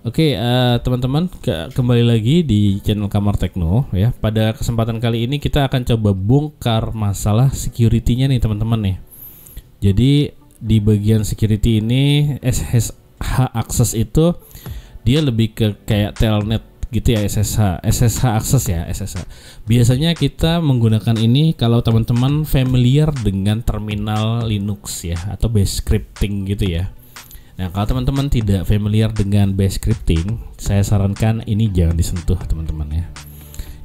Oke, teman-teman, kembali lagi di channel Kamar Tekno ya. Pada kesempatan kali ini kita akan coba bongkar masalah security-nya nih teman-teman nih. Jadi di bagian security ini SSH access itu dia lebih ke kayak telnet gitu ya, SSH access ya, SSH. Biasanya kita menggunakan ini kalau teman-teman familiar dengan terminal Linux ya atau bash scripting gitu ya. Nah, kalau teman-teman tidak familiar dengan bash scripting, saya sarankan ini jangan disentuh teman-teman ya.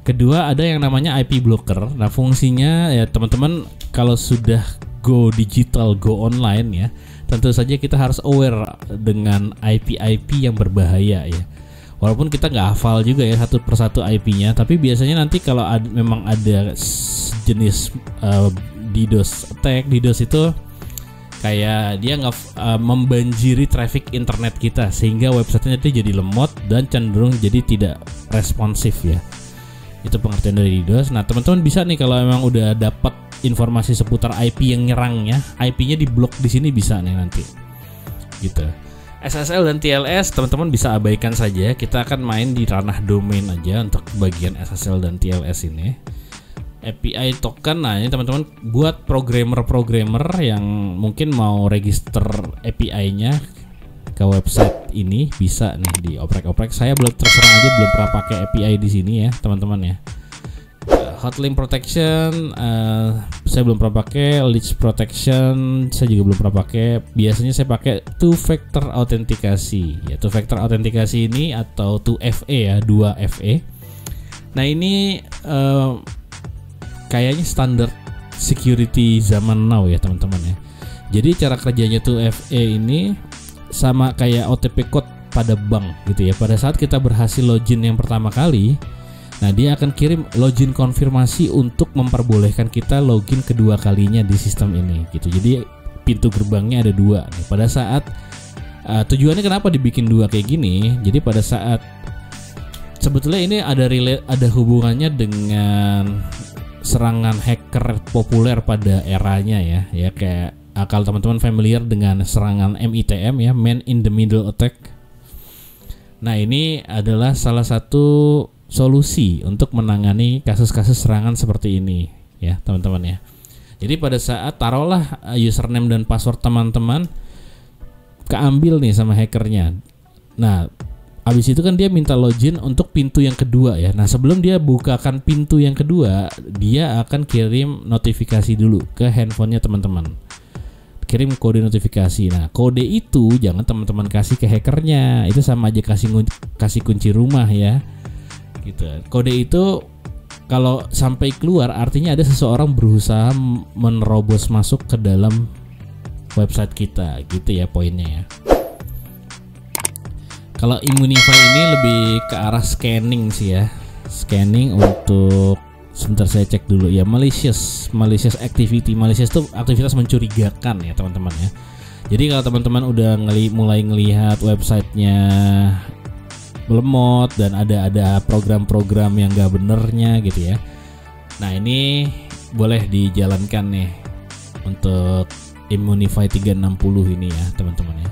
Kedua, ada yang namanya IP blocker. Nah, fungsinya ya teman-teman kalau sudah go digital, go online ya, tentu saja kita harus aware dengan IP-IP yang berbahaya ya. Walaupun kita nggak hafal juga ya satu persatu IP-nya, tapi biasanya nanti kalau memang ada jenis DDoS attack, DDoS itu kayak dia membanjiri traffic internet kita sehingga websitenya itu jadi lemot dan cenderung jadi tidak responsif ya. Itu pengertian dari DDoS. Nah, teman-teman bisa nih kalau memang udah dapat informasi seputar IP yang nyerangnya, IP-nya diblok di sini bisa nih nanti. Gitu. SSL dan TLS teman-teman bisa abaikan saja. Kita akan main di ranah domain aja untuk bagian SSL dan TLS ini. API token, nah ini teman-teman buat programmer yang mungkin mau register API-nya ke website ini bisa nih dioprek-oprek. Saya belum terserang aja, belum pernah pakai API di sini ya teman-teman ya. Hotlink protection saya belum pernah pakai, leech protection saya juga belum pernah pakai. Biasanya saya pakai two factor autentikasi ya. Two factor autentikasi ini atau 2FA ya, 2FA. Nah ini kayaknya standar security zaman now ya teman-teman ya. Jadi cara kerjanya tuh FA ini sama kayak OTP code pada bank gitu ya. Pada saat kita berhasil login yang pertama kali, nah dia akan kirim login konfirmasi untuk memperbolehkan kita login kedua kalinya di sistem ini gitu. Jadi pintu gerbangnya ada dua nih. Pada saat tujuannya kenapa dibikin dua kayak gini? Jadi pada saat sebetulnya ini ada hubungannya dengan serangan hacker populer pada eranya ya kayak kalau teman-teman familiar dengan serangan MITM ya, Man in the Middle Attack. Nah, ini adalah salah satu solusi untuk menangani kasus-kasus serangan seperti ini ya teman-teman ya. Jadi pada saat taruhlah username dan password teman-teman keambil nih sama hackernya. Nah, habis itu kan dia minta login untuk pintu yang kedua ya. Nah, sebelum dia bukakan pintu yang kedua, dia akan kirim notifikasi dulu ke handphonenya teman-teman. Kirim kode notifikasi. Nah, kode itu jangan teman-teman kasih ke hackernya. Itu sama aja kasih kunci rumah ya. Gitu. Kode itu kalau sampai keluar artinya ada seseorang berusaha menerobos masuk ke dalam website kita. Gitu ya poinnya ya. Kalau Immunify ini lebih ke arah scanning sih ya. Scanning untuk, sebentar saya cek dulu ya, malicious activity. Malicious itu aktivitas mencurigakan ya teman-teman ya. Jadi kalau teman-teman udah mulai ngelihat websitenya lemot dan ada program-program yang gak benernya gitu ya. Nah, ini boleh dijalankan nih untuk Immunify 360 ini ya teman-teman ya.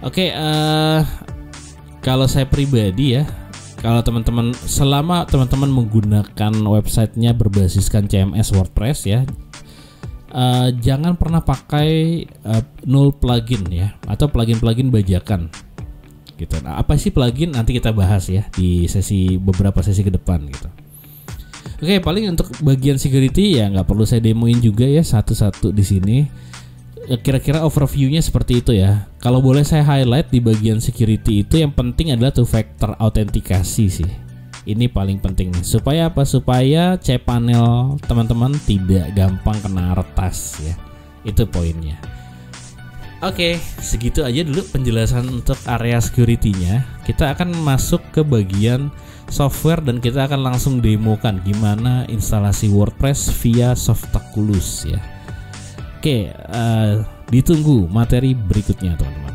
Oke, kalau saya pribadi ya, kalau teman-teman selama teman-teman menggunakan websitenya berbasiskan CMS WordPress ya, jangan pernah pakai null plugin ya atau plugin bajakan gitu. Nah, apa sih plugin? Nanti kita bahas ya di beberapa sesi ke depan gitu. Oke, paling untuk bagian security ya nggak perlu saya demoin juga ya satu-satu di sini. Kira-kira overview-nya seperti itu ya. Kalau boleh saya highlight di bagian security itu yang penting adalah two factor autentikasi sih. Ini paling penting nih. Supaya apa? Supaya cPanel teman-teman tidak gampang kena retas ya. Itu poinnya. Oke, segitu aja dulu penjelasan untuk area security-nya. Kita akan masuk ke bagian software dan kita akan langsung demokan gimana instalasi WordPress via Softaculous ya. Oke, ditunggu materi berikutnya teman-teman.